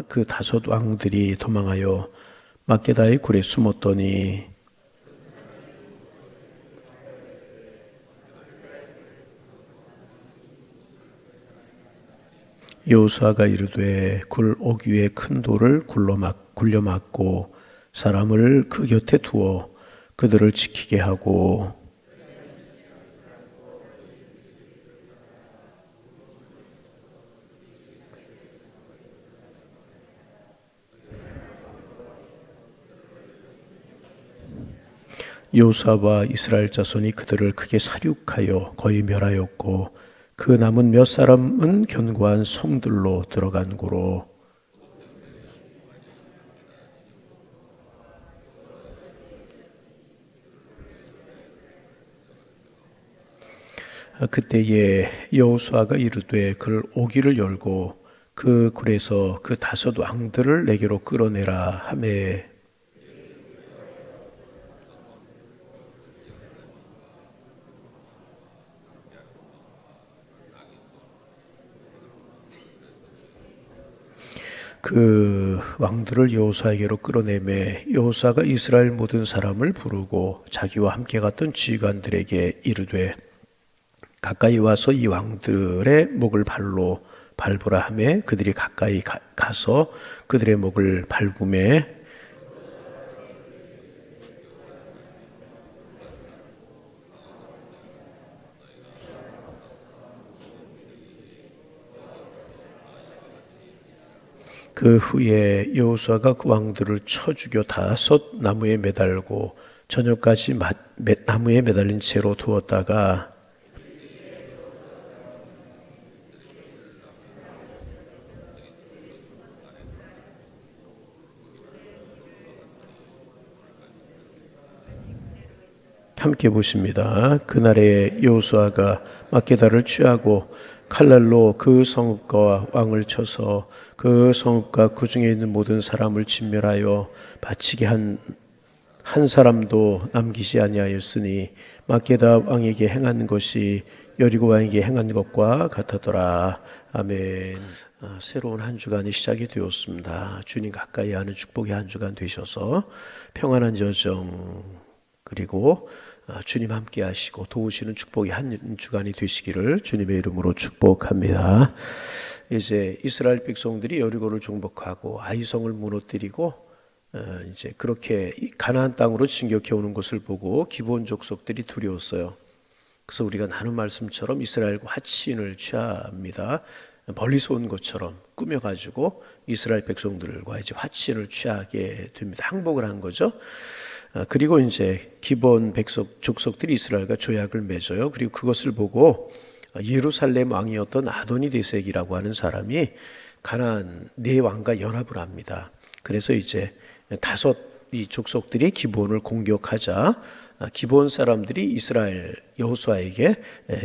그 다섯 왕들이 도망하여 막게다의 굴에 숨었더니 여호수아가 이르되 굴 오기에 큰 돌을 굴려 막고 사람을 그 곁에 두어 그들을 지키게 하고 여호수아와 이스라엘 자손이 그들을 크게 살육하여 거의 멸하였고 그 남은 몇 사람은 견고한 성들로 들어간 고로 그때에 여호수아가 이르되 그 오기를 열고 그 굴에서 그 다섯 왕들을 내게로 끌어내라 하매 그 왕들을 여호수아에게로 끌어내매 여호수아가 이스라엘 모든 사람을 부르고 자기와 함께 갔던 지휘관들에게 이르되 가까이 와서 이 왕들의 목을 발로 밟으라 하매 그들이 가까이 가서 그들의 목을 밟음에 그 후에 여호수아가 그 왕들을 쳐 죽여 다섯 나무에 매달고 저녁까지 나무에 매달린 채로 두었다가 함께 보십니다. 그날에 여호수아가 막게다를 취하고 칼날로 그 성읍과 왕을 쳐서 그 성읍과 그 중에 있는 모든 사람을 진멸하여 바치게 한 사람도 남기지 아니하였으니 막게다 왕에게 행한 것이 여리고 왕에게 행한 것과 같았더라. 아멘. 새로운 한 주간이 시작이 되었습니다. 주님 가까이 하는 축복의 한 주간 되셔서 평안한 여정 그리고 주님 함께 하시고 도우시는 축복의 한 주간이 되시기를 주님의 이름으로 축복합니다. 이제 이스라엘 백성들이 여리고를 정복하고 아이성을 무너뜨리고 이제 그렇게 가나안 땅으로 진격해 오는 것을 보고 기브온 족속들이 두려웠어요. 그래서 우리가 나눈 말씀처럼 이스라엘과 화친을 취합니다. 멀리서 온 것처럼 꾸며가지고 이스라엘 백성들과 이제 화친을 취하게 됩니다. 항복을 한 거죠. 그리고 이제 기브온 족속들이 이스라엘과 조약을 맺어요. 그리고 그것을 보고 예루살렘 왕이었던 아도니데섹이라고 하는 사람이 가나안 네 왕과 연합을 합니다. 그래서 이제 다섯 이 족속들이 기브온을 공격하자 기브온 사람들이 이스라엘 여호수아에게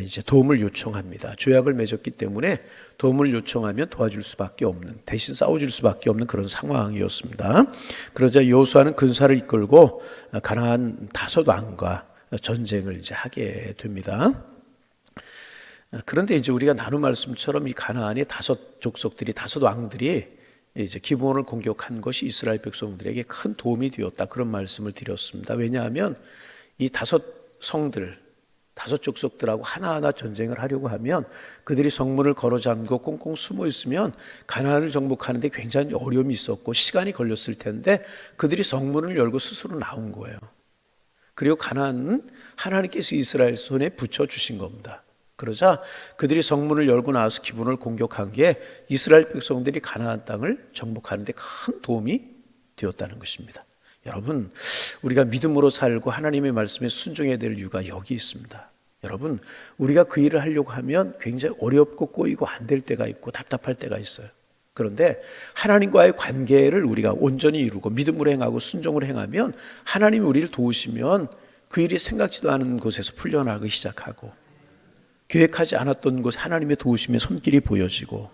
이제 도움을 요청합니다. 조약을 맺었기 때문에 도움을 요청하면 도와줄 수밖에 없는, 대신 싸워줄 수밖에 없는 그런 상황이었습니다. 그러자 여호수아는 군사를 이끌고 가나안 다섯 왕과 전쟁을 이제 하게 됩니다. 그런데 이제 우리가 나눈 말씀처럼 이 가나안의 다섯 족속들이 다섯 왕들이 이제 기브온을 공격한 것이 이스라엘 백성들에게 큰 도움이 되었다. 그런 말씀을 드렸습니다. 왜냐하면 이 다섯 성들, 다섯 족속들하고 하나하나 전쟁을 하려고 하면 그들이 성문을 걸어 잠그고 꽁꽁 숨어 있으면 가나안을 정복하는 데 굉장히 어려움이 있었고 시간이 걸렸을 텐데 그들이 성문을 열고 스스로 나온 거예요. 그리고 가나안은 하나님께서 이스라엘 손에 붙여주신 겁니다. 그러자 그들이 성문을 열고 나와서 기브온을 공격한 게 이스라엘 백성들이 가나안 땅을 정복하는 데 큰 도움이 되었다는 것입니다. 여러분, 우리가 믿음으로 살고 하나님의 말씀에 순종해야 될 이유가 여기 있습니다. 여러분, 우리가 그 일을 하려고 하면 굉장히 어렵고 꼬이고 안 될 때가 있고 답답할 때가 있어요. 그런데 하나님과의 관계를 우리가 온전히 이루고 믿음으로 행하고 순종으로 행하면 하나님이 우리를 도우시면 그 일이 생각지도 않은 곳에서 풀려나가기 시작하고 계획하지 않았던 곳 하나님의 도우심의 손길이 보여지고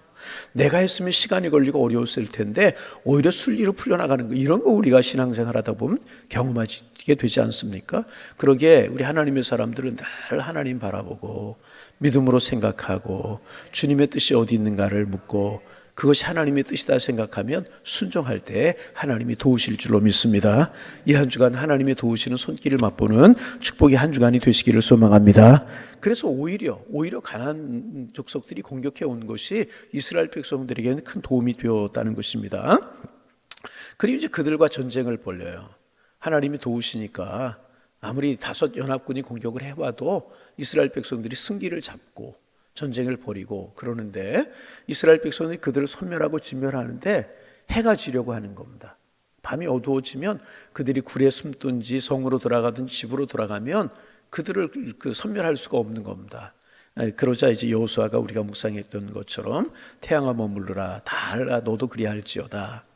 내가 했으면 시간이 걸리고 어려웠을 텐데 오히려 순리로 풀려나가는 거, 이런 거 우리가 신앙생활 하다 보면 경험하게 되지 않습니까? 그러기에 우리 하나님의 사람들은 늘 하나님 바라보고 믿음으로 생각하고 주님의 뜻이 어디 있는가를 묻고 그것이 하나님의 뜻이다 생각하면 순종할 때 하나님이 도우실 줄로 믿습니다. 이 한 주간 하나님의 도우시는 손길을 맛보는 축복의 한 주간이 되시기를 소망합니다. 그래서 오히려 가나안 족속들이 공격해 온 것이 이스라엘 백성들에게는 큰 도움이 되었다는 것입니다. 그리고 이제 그들과 전쟁을 벌여요. 하나님이 도우시니까 아무리 다섯 연합군이 공격을 해와도 이스라엘 백성들이 승기를 잡고 전쟁을 벌이고 그러는데 이스라엘 백성들이 그들을 섬멸하고 진멸하는데 해가 지려고 하는 겁니다. 밤이 어두워지면 그들이 굴에 숨든지 성으로 돌아가든지 집으로 돌아가면 그들을 섬멸할 수가 없는 겁니다. 그러자 이제 여호수아가 우리가 묵상했던 것처럼 태양아 머물러라 달아 너도 그리할지어다.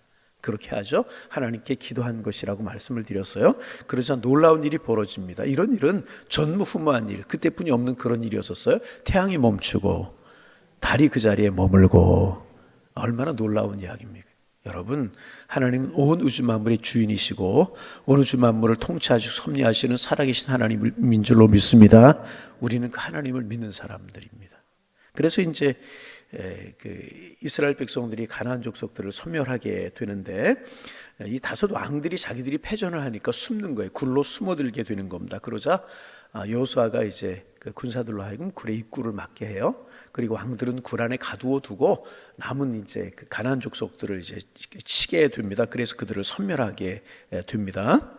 그렇게 하죠. 하나님께 기도한 것이라고 말씀을 드렸어요. 그러자 놀라운 일이 벌어집니다. 이런 일은 전무후무한 일, 그때뿐이 없는 그런 일이었었어요. 태양이 멈추고 달이 그 자리에 머물고 얼마나 놀라운 이야기입니까? 여러분, 하나님은 온 우주 만물의 주인이시고 온 우주 만물을 통치하시고 섭리하시는 살아계신 하나님인 줄로 믿습니다. 우리는 그 하나님을 믿는 사람들입니다. 그래서 이제 이스라엘 백성들이 가나안 족속들을 소멸하게 되는데 이 다섯 왕들이 자기들이 패전을 하니까 숨는 거예요. 굴로 숨어들게 되는 겁니다. 그러자 여호수아가 이제 그 군사들로 하여금 굴의 입구를 막게 해요. 그리고 왕들은 굴 안에 가두어 두고 남은 이제 그 가나안 족속들을 이제 치게 됩니다. 그래서 그들을 섬멸하게 됩니다.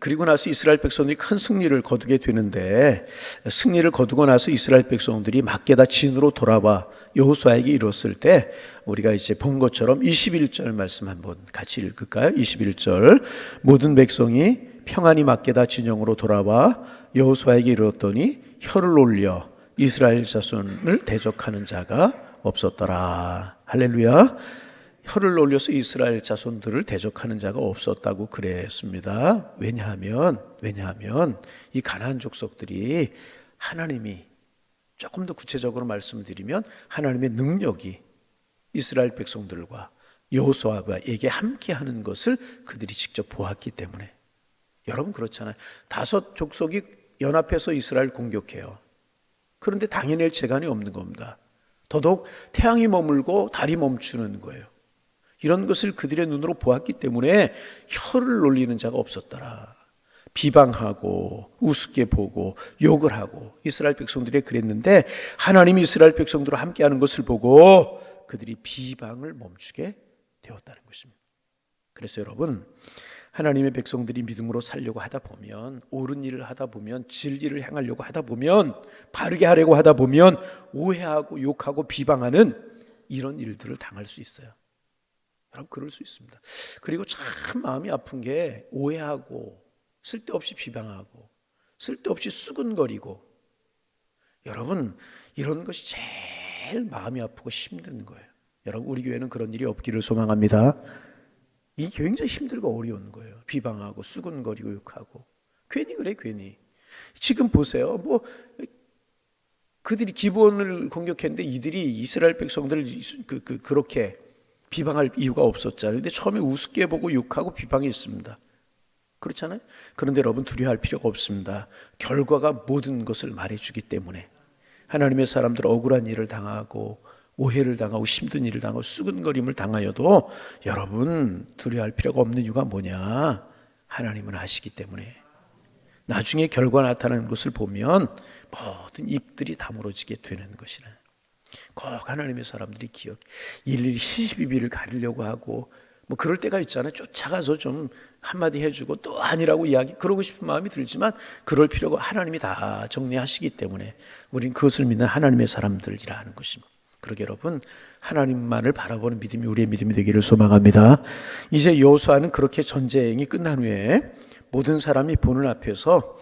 그리고 나서 이스라엘 백성들이 큰 승리를 거두게 되는데 승리를 거두고 나서 이스라엘 백성들이 막게다 진으로 돌아와 여호수아에게 이뤘을 때 우리가 이제 본 것처럼 21절 말씀 한번 같이 읽을까요? 21절 모든 백성이 평안히 막게다 진영으로 돌아와 여호수아에게 이르렀더니 혀를 올려 이스라엘 자손을 대적하는 자가 없었더라. 할렐루야. 혀를 올려서 이스라엘 자손들을 대적하는 자가 없었다고 그랬습니다. 왜냐하면 이 가나안 족속들이 하나님이 조금 더 구체적으로 말씀드리면 하나님의 능력이 이스라엘 백성들과 여호수아에게 함께하는 것을 그들이 직접 보았기 때문에. 여러분 그렇잖아요. 다섯 족속이 연합해서 이스라엘 공격해요. 그런데 당해낼 재간이 없는 겁니다. 더더욱 태양이 머물고 달이 멈추는 거예요. 이런 것을 그들의 눈으로 보았기 때문에 혀를 놀리는 자가 없었더라. 비방하고 우습게 보고 욕을 하고 이스라엘 백성들이 그랬는데 하나님이 이스라엘 백성들과 함께하는 것을 보고 그들이 비방을 멈추게 되었다는 것입니다. 그래서 여러분 하나님의 백성들이 믿음으로 살려고 하다 보면 옳은 일을 하다 보면 진리를 행하려고 하다 보면 바르게 하려고 하다 보면 오해하고 욕하고 비방하는 이런 일들을 당할 수 있어요. 여러분 그럴 수 있습니다. 그리고 참 마음이 아픈 게 오해하고 쓸데없이 비방하고 쓸데없이 수근거리고 여러분 이런 것이 제일 마음이 아프고 힘든 거예요. 여러분 우리 교회는 그런 일이 없기를 소망합니다. 이 굉장히 힘들고 어려운 거예요. 비방하고 수근거리고 욕하고 괜히 그래 괜히. 지금 보세요. 뭐 그들이 기브온을 공격했는데 이들이 이스라엘 백성들을 그렇게 비방할 이유가 없었잖아요. 근데 처음에 우습게 보고 욕하고 비방했습니다. 그렇잖아요. 그런데 여러분 두려워할 필요가 없습니다. 결과가 모든 것을 말해주기 때문에 하나님의 사람들 억울한 일을 당하고 오해를 당하고 힘든 일을 당하고 수근거림을 당하여도 여러분 두려워할 필요가 없는 이유가 뭐냐? 하나님은 아시기 때문에 나중에 결과 나타나는 것을 보면 모든 입들이 다물어지게 되는 것이라. 꼭 하나님의 사람들이 일일이 시시비비를 가리려고 하고 뭐 그럴 때가 있잖아요. 쫓아가서 좀 한마디 해주고 또 아니라고 그러고 싶은 마음이 들지만 그럴 필요가 하나님이 다 정리하시기 때문에 우린 그것을 믿는 하나님의 사람들이라 하는 것입니다. 그러게 여러분 하나님만을 바라보는 믿음이 우리의 믿음이 되기를 소망합니다. 이제 여호수아는 그렇게 전쟁이 끝난 후에 모든 사람이 보는 앞에서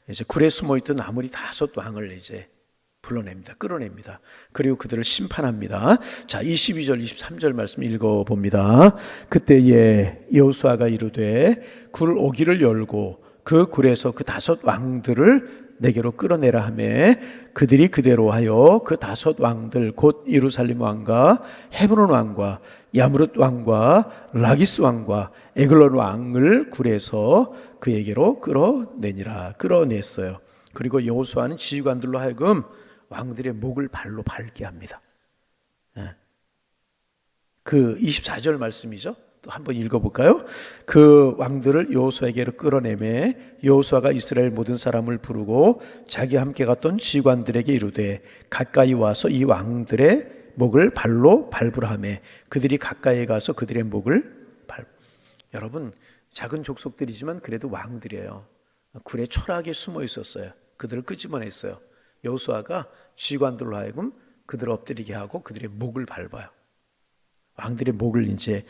이제 굴에 숨어있던 아무리 다섯 왕을 이제 불러냅니다. 끌어냅니다. 그리고 그들을 심판합니다. 자, 22절, 23절 말씀 읽어봅니다. 그때에 여호수아가 이르되 굴 오기를 열고 그 굴에서 그 다섯 왕들을 내게로 끌어내라 하매 그들이 그대로 하여 그 다섯 왕들 곧 예루살렘 왕과 헤브론 왕과 야무릇 왕과 라기스 왕과 에글론 왕을 굴에서 그에게로 끌어냈어요. 그리고 여호수아는 지휘관들로 하여금 왕들의 목을 발로 밟게 합니다. 그 24절 말씀이죠. 또 한번 읽어볼까요? 그 왕들을 여호수아에게로 끌어내매 여호수아가 이스라엘 모든 사람을 부르고 자기 함께 갔던 지휘관들에게 이르되 가까이 와서 이 왕들의 목을 발로 밟으라 하매 그들이 가까이 가서 그들의 목을 여러분, 작은 족속들이지만 그래도 왕들이에요. 굴에 초라하게 숨어 있었어요. 그들을 끄집어냈어요. 여호수아가 지휘관들로 하여금 그들을 엎드리게 하고 그들의 목을 밟아요. 왕들의 목을 이제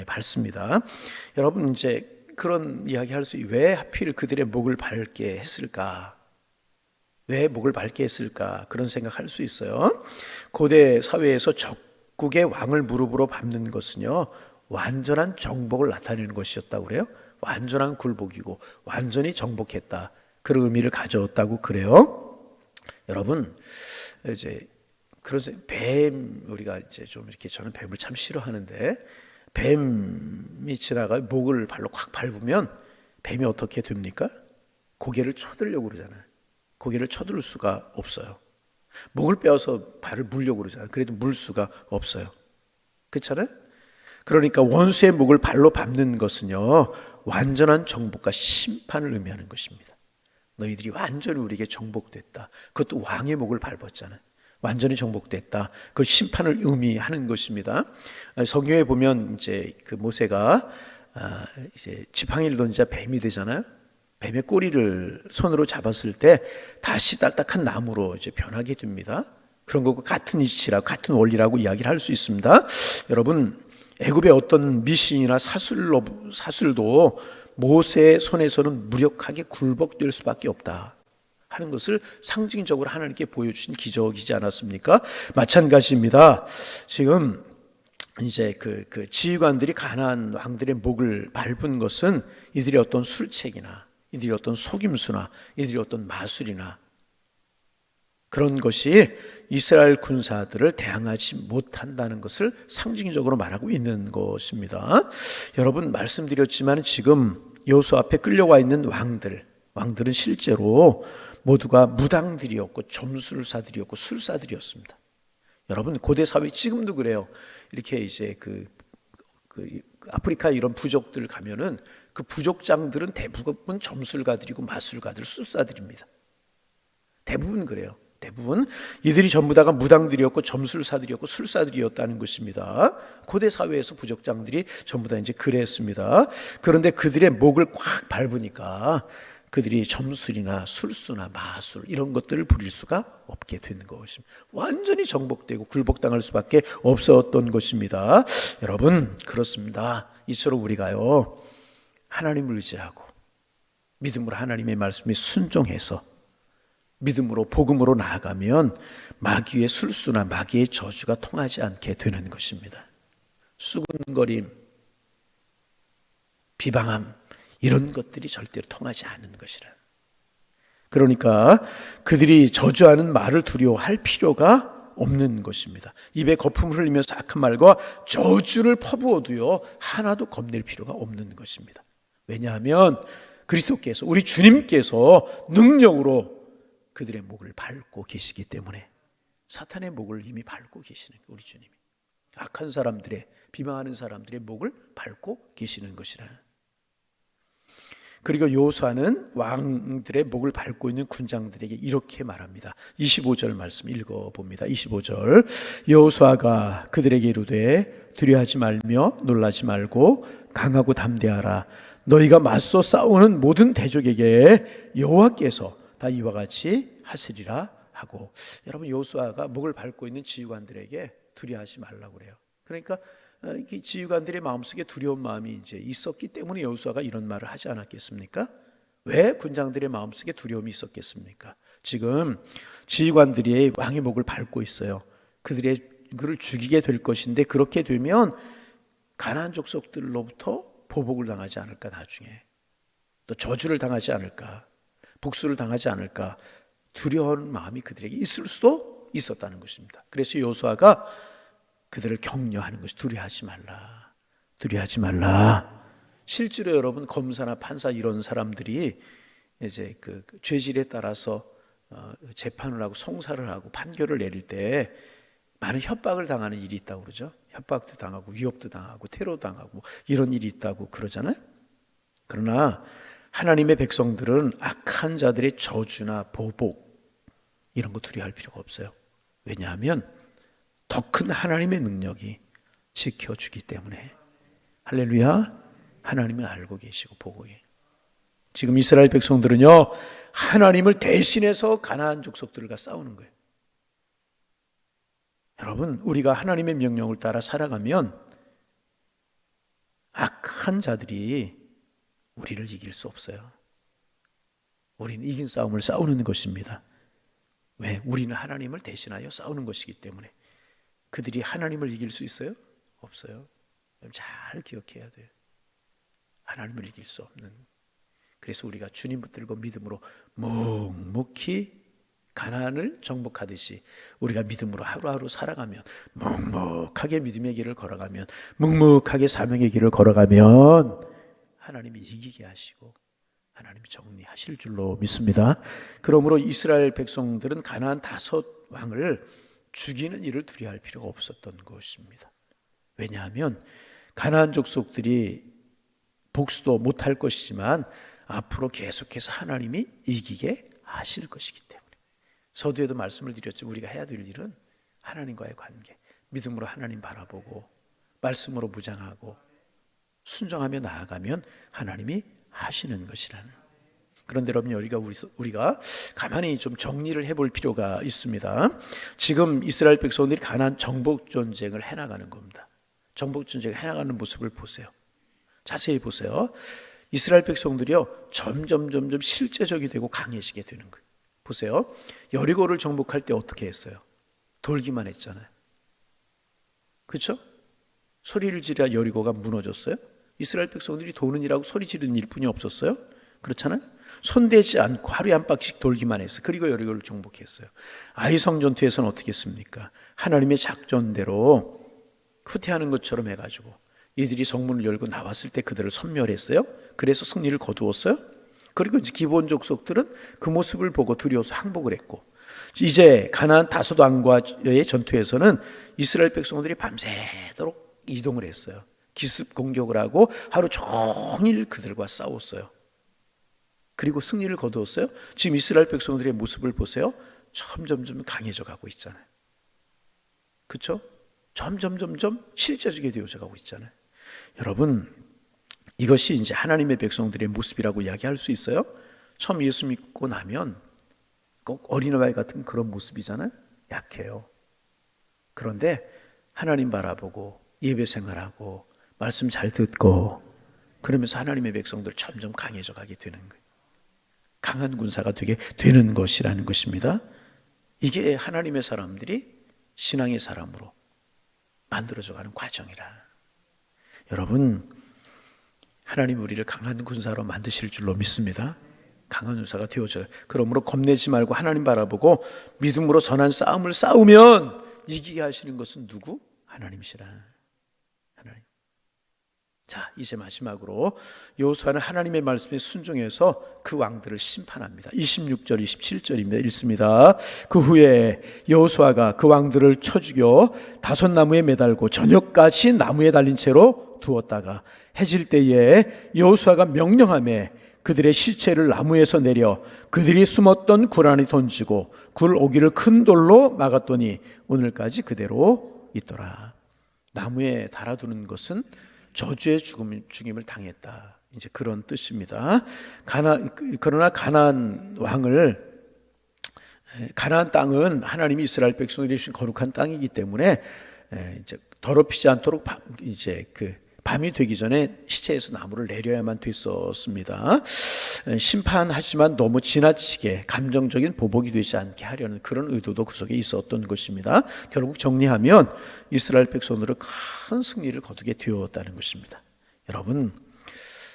밟습니다. 여러분, 이제 그런 이야기 할 수, 왜 하필 그들의 목을 밟게 했을까? 왜 목을 밟게 했을까? 그런 생각할 수 있어요. 고대 사회에서 적국의 왕을 무릎으로 밟는 것은요, 완전한 정복을 나타내는 것이었다고 그래요. 완전한 굴복이고 완전히 정복했다, 그런 의미를 가져왔다고 그래요. 여러분, 이제 그래서 우리가 이제 좀 이렇게, 저는 뱀을 참 싫어하는데, 뱀이 지나가 목을 발로 콱 밟으면 뱀이 어떻게 됩니까? 고개를 쳐들려고 그러잖아요. 고개를 쳐들 수가 없어요. 목을 빼어서 발을 물려고 그러잖아요. 그래도 물 수가 없어요. 그렇잖아요? 그러니까 원수의 목을 발로 밟는 것은요, 완전한 정복과 심판을 의미하는 것입니다. 너희들이 완전히 우리에게 정복됐다. 그것도 왕의 목을 밟았잖아요. 완전히 정복됐다. 그 심판을 의미하는 것입니다. 성경에 보면 이제 그 모세가 이제 지팡이를 던지자 뱀이 되잖아요. 뱀의 꼬리를 손으로 잡았을 때 다시 딱딱한 나무로 이제 변하게 됩니다. 그런 것과 같은 이치라고, 같은 원리라고 이야기를 할 수 있습니다. 여러분, 애굽의 어떤 미신이나 사술도 모세의 손에서는 무력하게 굴복될 수밖에 없다 하는 것을 상징적으로 하나님께 보여주신 기적이지 않았습니까? 마찬가지입니다. 지금 이제 그 지휘관들이 가나안 왕들의 목을 밟은 것은 이들의 어떤 술책이나 이들의 어떤 속임수나 이들의 어떤 마술이나 그런 것이 이스라엘 군사들을 대항하지 못한다는 것을 상징적으로 말하고 있는 것입니다. 여러분, 말씀드렸지만 지금 여호수아 앞에 끌려와 있는 왕들은 실제로 모두가 무당들이었고 점술사들이었고 술사들이었습니다. 여러분, 고대 사회 지금도 그래요. 이렇게 이제 그 아프리카 이런 부족들 가면은 그 부족장들은 대부분 점술가들이고 마술가들, 술사들입니다. 대부분 그래요. 대부분 이들이 전부 다가 무당들이었고 점술사들이었고 술사들이었다는 것입니다. 고대 사회에서 부족장들이 전부 다 이제 그랬습니다. 그런데 그들의 목을 꽉 밟으니까 그들이 점술이나 술수나 마술 이런 것들을 부릴 수가 없게 되는 것입니다. 완전히 정복되고 굴복당할 수밖에 없었던 것입니다. 여러분, 그렇습니다. 이처럼 우리가요, 하나님을 의지하고 믿음으로 하나님의 말씀에 순종해서 믿음으로 복음으로 나아가면 마귀의 술수나 마귀의 저주가 통하지 않게 되는 것입니다. 수군거림, 비방함 이런 것들이 절대로 통하지 않는 것이라. 그러니까 그들이 저주하는 말을 두려워할 필요가 없는 것입니다. 입에 거품을 흘리면서 악한 말과 저주를 퍼부어도요, 하나도 겁낼 필요가 없는 것입니다. 왜냐하면 그리스도께서, 우리 주님께서 능력으로 그들의 목을 밟고 계시기 때문에, 사탄의 목을 이미 밟고 계시는 우리 주님이 악한 사람들의, 비방하는 사람들의 목을 밟고 계시는 것이라. 그리고 여호수아는 왕들의 목을 밟고 있는 군장들에게 이렇게 말합니다. 25절 말씀 읽어봅니다. 25절, 여호수아가 그들에게 이르되 두려워하지 말며 놀라지 말고 강하고 담대하라. 너희가 맞서 싸우는 모든 대적에게 여호와께서 다 이와 같이 하시리라 하고. 여러분, 여호수아가 목을 밟고 있는 지휘관들에게 두려워하지 말라고 그래요. 그러니까 이 지휘관들의 마음속에 두려운 마음이 이제 있었기 때문에 여호수아가 이런 말을 하지 않았겠습니까? 왜 군장들의 마음속에 두려움이 있었겠습니까? 지금 지휘관들이 왕의 목을 밟고 있어요. 그들을 죽이게 될 것인데, 그렇게 되면 가나안 족속들로부터 보복을 당하지 않을까, 나중에 또 저주를 당하지 않을까, 복수를 당하지 않을까, 두려운 마음이 그들에게 있을 수도 있었다는 것입니다. 그래서 여호수아가 그들을 격려하는 것이, 두려워하지 말라, 두려워하지 말라. 실제로 여러분, 검사나 판사 이런 사람들이 이제 그 죄질에 따라서 재판을 하고 송사를 하고 판결을 내릴 때 많은 협박을 당하는 일이 있다고 그러죠. 협박도 당하고 위협도 당하고 테러 당하고 이런 일이 있다고 그러잖아요. 그러나 하나님의 백성들은 악한 자들의 저주나 보복 이런 거 두려워할 필요가 없어요. 왜냐하면 더 큰 하나님의 능력이 지켜주기 때문에. 할렐루야. 하나님은 알고 계시고 보고 계세요. 지금 이스라엘 백성들은요, 하나님을 대신해서 가나안 족속들과 싸우는 거예요. 여러분, 우리가 하나님의 명령을 따라 살아가면 악한 자들이 우리를 이길 수 없어요. 우리는 이긴 싸움을 싸우는 것입니다. 왜? 우리는 하나님을 대신하여 싸우는 것이기 때문에. 그들이 하나님을 이길 수 있어요? 없어요. 잘 기억해야 돼요. 하나님을 이길 수 없는. 그래서 우리가 주님 붙들고 믿음으로 묵묵히 가나안을 정복하듯이 우리가 믿음으로 하루하루 살아가면, 묵묵하게 믿음의 길을 걸어가면, 묵묵하게 사명의 길을 걸어가면 하나님이 이기게 하시고 하나님이 정리하실 줄로 믿습니다. 그러므로 이스라엘 백성들은 가나안 5 왕을 죽이는 일을 두려워할 필요가 없었던 것입니다. 왜냐하면 가나안 족속들이 복수도 못할 것이지만 앞으로 계속해서 하나님이 이기게 하실 것이기 때문에. 서두에도 말씀을 드렸죠. 우리가 해야 될 일은 하나님과의 관계, 믿음으로 하나님 바라보고 말씀으로 무장하고 순종하며 나아가면 하나님이 하시는 것이라는. 그런데 여러분, 우리가 가만히 좀 정리를 해볼 필요가 있습니다. 지금 이스라엘 백성들이 가나안 정복 전쟁을 해나가는 겁니다. 정복 전쟁을 해나가는 모습을 보세요. 자세히 보세요. 이스라엘 백성들이요, 점점 실제적이 되고 강해지게 되는 거예요. 보세요. 여리고를 정복할 때 어떻게 했어요? 돌기만 했잖아요. 그렇죠? 소리를 지르야 여리고가 무너졌어요? 이스라엘 백성들이 도는 일하고 소리 지르는 일뿐이 없었어요? 그렇잖아요? 손대지 않고 하루에 한 바퀴씩 돌기만 했어요. 그리고 여리고를 정복했어요. 아이성 전투에서는 어떻게 했습니까? 하나님의 작전대로 후퇴하는 것처럼 해가지고 이들이 성문을 열고 나왔을 때 그들을 섬멸했어요. 그래서 승리를 거두었어요. 그리고 이제 기본 족속들은 그 모습을 보고 두려워서 항복을 했고, 이제 가나안 5 왕과의 전투에서는 이스라엘 백성들이 밤새도록 이동을 했어요. 기습 공격을 하고 하루 종일 그들과 싸웠어요. 그리고 승리를 거두었어요. 지금 이스라엘 백성들의 모습을 보세요. 점점 강해져 가고 있잖아요. 그렇죠? 점점 실제적이 되어져 가고 있잖아요. 여러분, 이것이 이제 하나님의 백성들의 모습이라고 이야기할 수 있어요? 처음 예수 믿고 나면 꼭 어린아이 같은 그런 모습이잖아요. 약해요. 그런데 하나님 바라보고 예배 생활하고 말씀 잘 듣고 그러면서 하나님의 백성들 점점 강해져 가게 되는 거예요. 강한 군사가 되게 되는 것이라는 것입니다. 이게 하나님의 사람들이 신앙의 사람으로 만들어져 가는 과정이라. 여러분, 하나님 우리를 강한 군사로 만드실 줄로 믿습니다. 강한 군사가 되어져요. 그러므로 겁내지 말고 하나님 바라보고 믿음으로 선한 싸움을 싸우면 이기게 하시는 것은 누구? 하나님이시라. 하나님. 자, 이제 마지막으로 여호수아는 하나님의 말씀에 순종해서 그 왕들을 심판합니다. 26절 27절입니다. 읽습니다. 그 후에 여호수아가 그 왕들을 쳐 죽여 5 나무에 매달고 저녁까지 나무에 달린 채로 두었다가 해질 때에 여호수아가 명령하며 그들의 시체를 나무에서 내려 그들이 숨었던 굴 안에 던지고 굴 오기를 큰 돌로 막았더니 오늘까지 그대로 있더라. 나무에 달아두는 것은 저주의 죽임을 당했다. 이제 그런 뜻입니다. 그러나 가나안 땅은 하나님이 이스라엘 백성들이 주신 거룩한 땅이기 때문에 이제 더럽히지 않도록 이제 밤이 되기 전에 시체에서 나무를 내려야만 됐었습니다. 심판하지만 너무 지나치게 감정적인 보복이 되지 않게 하려는 그런 의도도 그 속에 있었던 것입니다. 결국 정리하면 이스라엘 백성들은 큰 승리를 거두게 되었다는 것입니다. 여러분,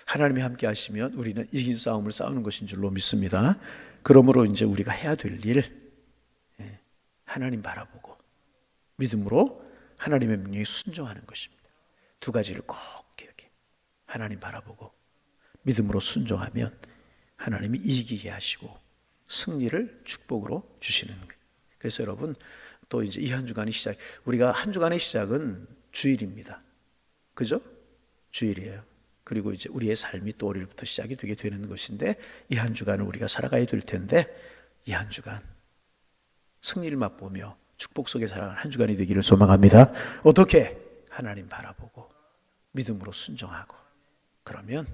하나님이 함께 하시면 우리는 이긴 싸움을 싸우는 것인 줄로 믿습니다. 그러므로 이제 우리가 해야 될 일, 하나님 바라보고 믿음으로 하나님의 명령에 순종하는 것입니다. 2 가지를 꼭 기억해. 하나님 바라보고 믿음으로 순종하면 하나님이 이기게 하시고 승리를 축복으로 주시는 거예요. 그래서 여러분, 또 이제 이 한 주간의 시작, 우리가 한 주간의 시작은 주일입니다. 그죠? 주일이에요. 그리고 이제 우리의 삶이 또 월요일부터 시작이 되게 되는 것인데, 이 한 주간을 우리가 살아가야 될 텐데, 이 한 주간 승리를 맛보며 축복 속에 살아가는 한 주간이 되기를 소망합니다. 어떻게? 하나님 바라보고 믿음으로 순종하고, 그러면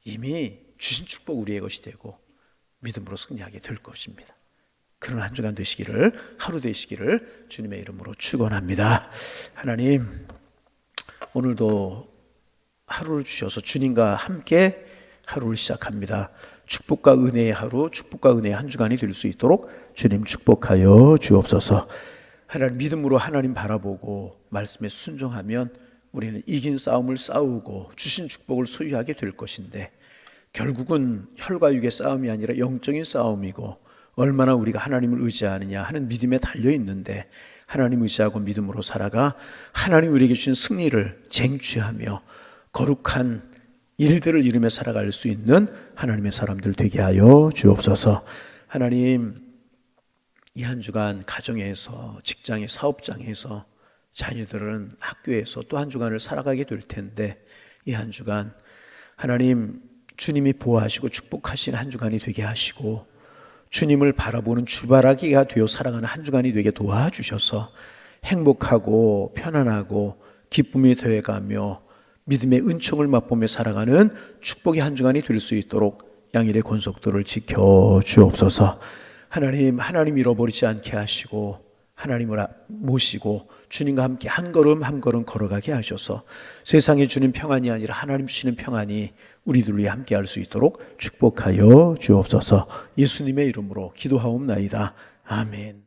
이미 주신 축복 우리의 것이 되고 믿음으로 승리하게 될 것입니다. 그런 한 주간 되시기를, 하루 되시기를 주님의 이름으로 축원합니다. 하나님, 오늘도 하루를 주셔서 주님과 함께 하루를 시작합니다. 축복과 은혜의 하루, 축복과 은혜의 한 주간이 될 수 있도록 주님 축복하여 주옵소서. 하나님, 믿음으로 하나님 바라보고 말씀에 순종하면 우리는 이긴 싸움을 싸우고 주신 축복을 소유하게 될 것인데, 결국은 혈과 육의 싸움이 아니라 영적인 싸움이고, 얼마나 우리가 하나님을 의지하느냐 하는 믿음에 달려 있는데, 하나님 의지하고 믿음으로 살아가 하나님 우리에게 주신 승리를 쟁취하며 거룩한 일들을 이루며 살아갈 수 있는 하나님의 사람들 되게 하여 주옵소서. 하나님, 이 한 주간 가정에서, 직장의 사업장에서, 자녀들은 학교에서 또 한 주간을 살아가게 될 텐데, 이 한 주간 하나님 주님이 보호하시고 축복하신 한 주간이 되게 하시고, 주님을 바라보는 주바라기가 되어 살아가는 한 주간이 되게 도와주셔서 행복하고 편안하고 기쁨이 되어가며 믿음의 은총을 맛보며 살아가는 축복의 한 주간이 될 수 있도록 양일의 권속도를 지켜 주옵소서. 하나님 잃어버리지 않게 하시고 하나님을 모시고 주님과 함께 한 걸음 한 걸음 걸어가게 하셔서 세상에 주는 평안이 아니라 하나님 주시는 평안이 우리들 위해 함께 할 수 있도록 축복하여 주옵소서. 예수님의 이름으로 기도하옵나이다. 아멘.